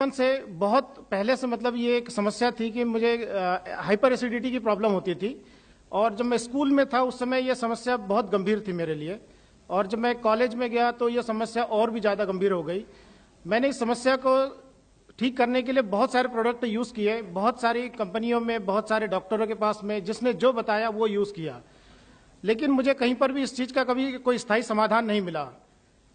बचपन से बहुत पहले से मतलब ये एक समस्या थी कि मुझे हाइपर एसिडिटी की प्रॉब्लम होती थी। और जब मैं स्कूल में था उस समय ये समस्या बहुत गंभीर थी मेरे लिए। और जब मैं कॉलेज में गया तो ये समस्या और भी ज़्यादा गंभीर हो गई। मैंने इस समस्या को ठीक करने के लिए बहुत सारे प्रोडक्ट यूज़ किए, बहुत सारी कंपनियों में, बहुत सारे डॉक्टरों के पास में, जिसने जो बताया वो यूज़ किया, लेकिन मुझे कहीं पर भी इस चीज़ का कभी कोई स्थायी समाधान नहीं मिला।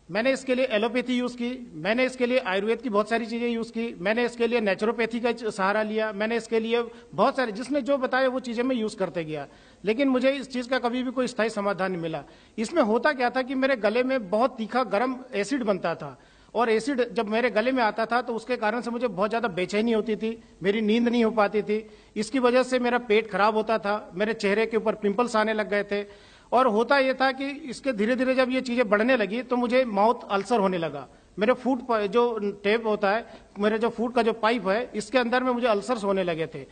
मैंने इसके लिए एलोपैथी यूज़ की, मैंने इसके लिए आयुर्वेद की बहुत सारी चीज़ें यूज़ की, मैंने इसके लिए नेचुरोपैथी का सहारा लिया, मैंने इसके लिए बहुत सारे, जिसने जो बताया वो चीज़ें मैं यूज़ करते गया, लेकिन मुझे इस चीज़ का कभी भी कोई स्थायी समाधान नहीं मिला। इसमें होता क्या था कि मेरे गले में बहुत तीखा गर्म एसिड बनता था, और एसिड जब मेरे गले में आता था तो उसके कारण से मुझे बहुत ज़्यादा बेचैनी होती थी, मेरी नींद नहीं हो पाती थी। इसकी वजह से मेरा पेट खराब होता था, मेरे चेहरे के ऊपर पिंपल्स आने लग गए थे। और होता यह था कि इसके धीरे धीरे जब ये चीज़ें बढ़ने लगी तो मुझे माउथ अल्सर होने लगा। मेरे फूड जो टेप होता है, मेरे जो फूड का जो पाइप है, इसके अंदर में मुझे अल्सर्स होने लगे थे।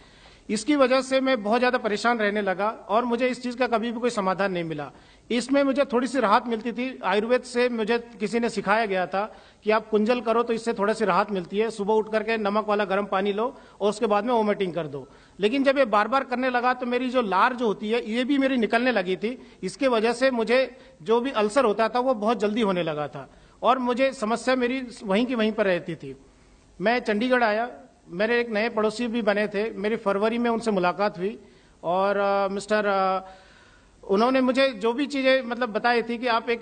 इसकी वजह से मैं बहुत ज़्यादा परेशान रहने लगा और मुझे इस चीज़ का कभी भी कोई समाधान नहीं मिला। इसमें मुझे थोड़ी सी राहत मिलती थी। आयुर्वेद से मुझे किसी ने सिखाया गया था कि आप कुंजल करो तो इससे थोड़ी सी राहत मिलती है, सुबह उठ करके नमक वाला गर्म पानी लो और उसके बाद में वोमिटिंग कर दो। लेकिन जब ये बार बार करने लगा तो मेरी जो लार जो होती है ये भी मेरी निकलने लगी थी। इसके वजह से मुझे जो भी अल्सर होता था वो बहुत जल्दी होने लगा था और मुझे समस्या मेरी वहीं की वहीं पर रहती थी। मैं चंडीगढ़ आया, मेरे एक नए पड़ोसी भी बने थे, मेरी फरवरी में उनसे मुलाकात हुई और उन्होंने मुझे जो भी चीज़ें मतलब बताई थी कि आप एक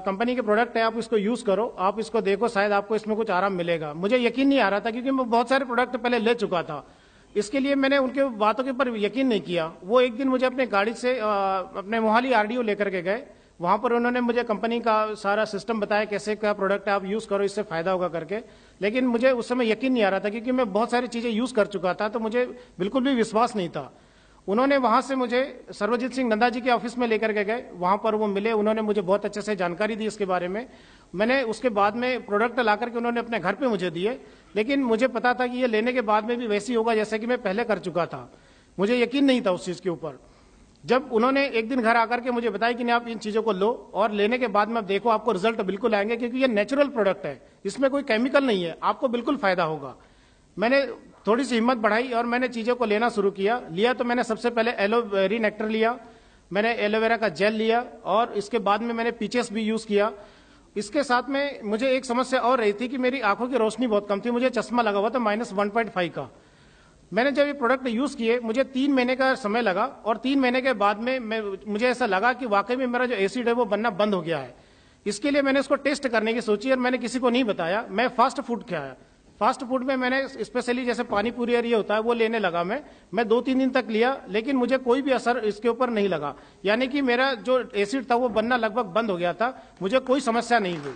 कंपनी के प्रोडक्ट है, आप इसको यूज़ करो, आप इसको देखो, शायद आपको इसमें कुछ आराम मिलेगा। मुझे यकीन नहीं आ रहा था क्योंकि मैं बहुत सारे प्रोडक्ट पहले ले चुका था, इसके लिए मैंने उनके बातों के ऊपर यकीन नहीं किया। वो एक दिन मुझे अपने गाड़ी से अपने मोहाली आरडीओ लेकर के गए, वहाँ पर उन्होंने मुझे कंपनी का सारा सिस्टम बताया, कैसे क्या प्रोडक्ट है, आप यूज़ करो, इससे फ़ायदा होगा करके। लेकिन मुझे उस समय यकीन नहीं आ रहा था क्योंकि मैं बहुत सारी चीज़ें यूज़ कर चुका था, तो मुझे बिल्कुल भी विश्वास नहीं था। उन्होंने वहाँ से मुझे सर्वजीत सिंह नंदा जी के ऑफिस में लेकर के गए, वहाँ पर वो मिले, उन्होंने मुझे बहुत अच्छे से जानकारी दी इसके बारे में। मैंने उसके बाद में प्रोडक्ट ला करके उन्होंने अपने घर पे मुझे दिए, लेकिन मुझे पता था कि ये लेने के बाद में भी वैसी होगा जैसे कि मैं पहले कर चुका था। मुझे यकीन नहीं था उस चीज़ के ऊपर। जब उन्होंने एक दिन घर आकर के मुझे बताया कि नहीं, आप इन चीज़ों को लो और लेने के बाद में आप देखो, आपको रिजल्ट बिल्कुल आएंगे, क्योंकि ये नेचुरल प्रोडक्ट है, इसमें कोई केमिकल नहीं है, आपको बिल्कुल फायदा होगा। मैंने थोड़ी सी हिम्मत बढ़ाई और मैंने चीज़ों को लेना शुरू किया। तो मैंने सबसे पहले एलोवेरी नेक्टर लिया, मैंने एलोवेरा का जेल लिया और इसके बाद में मैंने पीचेस भी यूज़ किया। इसके साथ में मुझे एक समस्या और रही थी कि मेरी आंखों की रोशनी बहुत कम थी, मुझे चश्मा लगा हुआ था -1.5 का। मैंने जब ये प्रोडक्ट यूज़ किए, मुझे 3 महीने का समय लगा और 3 महीने के बाद में मुझे ऐसा लगा कि वाकई में मेरा जो एसिड है वो बनना बंद हो गया है। इसके लिए मैंने इसको टेस्ट करने की सोची और मैंने किसी को नहीं बताया। मैं फास्ट फूड खाया। फास्ट फूड में मैंने स्पेशली जैसे पानी पूरी और ये होता है वो लेने लगा। मैं 2-3 दिन तक लिया, लेकिन मुझे कोई भी असर इसके ऊपर नहीं लगा, यानी कि मेरा जो एसिड था वो बनना लगभग बंद हो गया था, मुझे कोई समस्या नहीं हुई।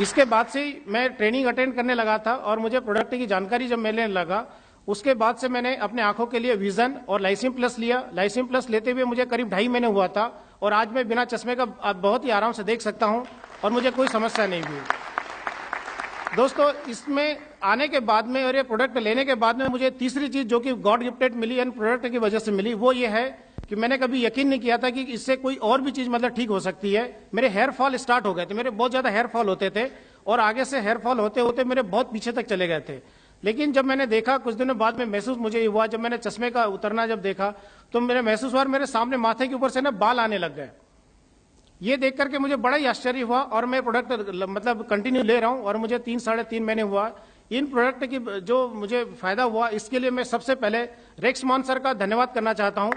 इसके बाद से मैं ट्रेनिंग अटेंड करने लगा था और मुझे प्रोडक्ट की जानकारी जब मिलने लगा, उसके बाद से मैंने अपने आंखों के लिए विजन और लाइसिम प्लस लिया। लाइसिम प्लस लेते हुए मुझे करीब 2.5 महीने हुआ था और आज मैं बिना चश्मे का बहुत ही आराम से देख सकता हूं और मुझे कोई समस्या नहीं हुई। दोस्तों, इसमें आने के बाद में और ये प्रोडक्ट लेने के बाद में मुझे तीसरी चीज जो कि गॉड गिफ्टेड मिली एंड प्रोडक्ट की वजह से मिली, वो ये है कि मैंने कभी यकीन नहीं किया था कि इससे कोई और भी चीज मतलब ठीक हो सकती है। मेरे हेयर फॉल स्टार्ट हो गए थे, मेरे बहुत ज्यादा हेयर फॉल होते थे और आगे से हेयर फॉल होते होते मेरे बहुत पीछे तक चले गए थे। लेकिन जब मैंने देखा, कुछ दिनों बाद में महसूस मुझे हुआ, जब मैंने चश्मे का उतरना जब देखा तो मेरे महसूस हुआ मेरे सामने माथे के ऊपर से ना बाल आने लग गए। ये देख करके मुझे बड़ा ही आश्चर्य हुआ और मैं प्रोडक्ट मतलब कंटिन्यू ले रहा हूं और मुझे 3-3.5 महीने हुआ। इन प्रोडक्ट की जो मुझे फायदा हुआ, इसके लिए मैं सबसे पहले रेक्समॉन सर का धन्यवाद करना चाहता हूं,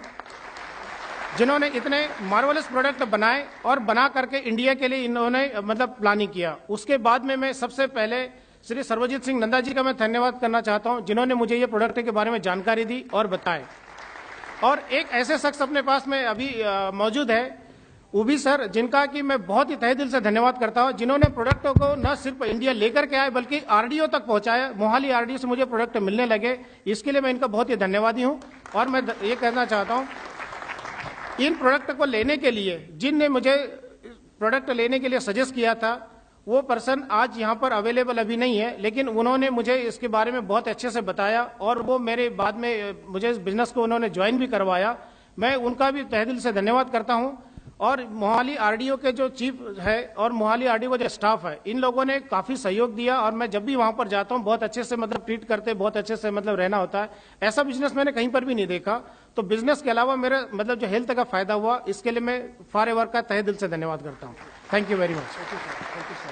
जिन्होंने इतने मार्वलस प्रोडक्ट बनाए और बना करके इंडिया के लिए इन्होंने मतलब प्लानिंग किया। उसके बाद में मैं सबसे पहले श्री सर्वजीत सिंह नंदा जी का मैं धन्यवाद करना चाहता हूं, जिन्होंने मुझे ये प्रोडक्ट के बारे में जानकारी दी और बताए। और एक ऐसे शख्स अपने पास में अभी मौजूद है, उभी सर, जिनका कि मैं बहुत ही तहे दिल से धन्यवाद करता हूं, जिन्होंने प्रोडक्टों को न सिर्फ इंडिया लेकर के आए बल्कि आरडीओ तक पहुंचाया। मोहाली आरडीओ से मुझे प्रोडक्ट मिलने लगे, इसके लिए मैं इनका बहुत ही धन्यवादी हूं। और मैं ये कहना चाहता हूं, इन प्रोडक्ट को लेने के लिए जिनने मुझे प्रोडक्ट लेने के लिए सजेस्ट किया था, वो पर्सन आज यहाँ पर अवेलेबल अभी नहीं है, लेकिन उन्होंने मुझे इसके बारे में बहुत अच्छे से बताया और वो मेरे बाद में मुझे इस बिजनेस को उन्होंने ज्वाइन भी करवाया। मैं उनका भी तहे दिल से धन्यवाद करता हूँ। और मोहाली आरडीओ के जो चीफ है और मोहाली आरडीओ का जो स्टाफ है, इन लोगों ने काफी सहयोग दिया और मैं जब भी वहां पर जाता हूं बहुत अच्छे से मतलब ट्रीट करते, बहुत अच्छे से मतलब रहना होता है। ऐसा बिजनेस मैंने कहीं पर भी नहीं देखा। तो बिजनेस के अलावा मेरे मतलब जो हेल्थ का फायदा हुआ, इसके लिए मैं फॉर एवर का तहे दिल से धन्यवाद करता हूं। Thank you very much.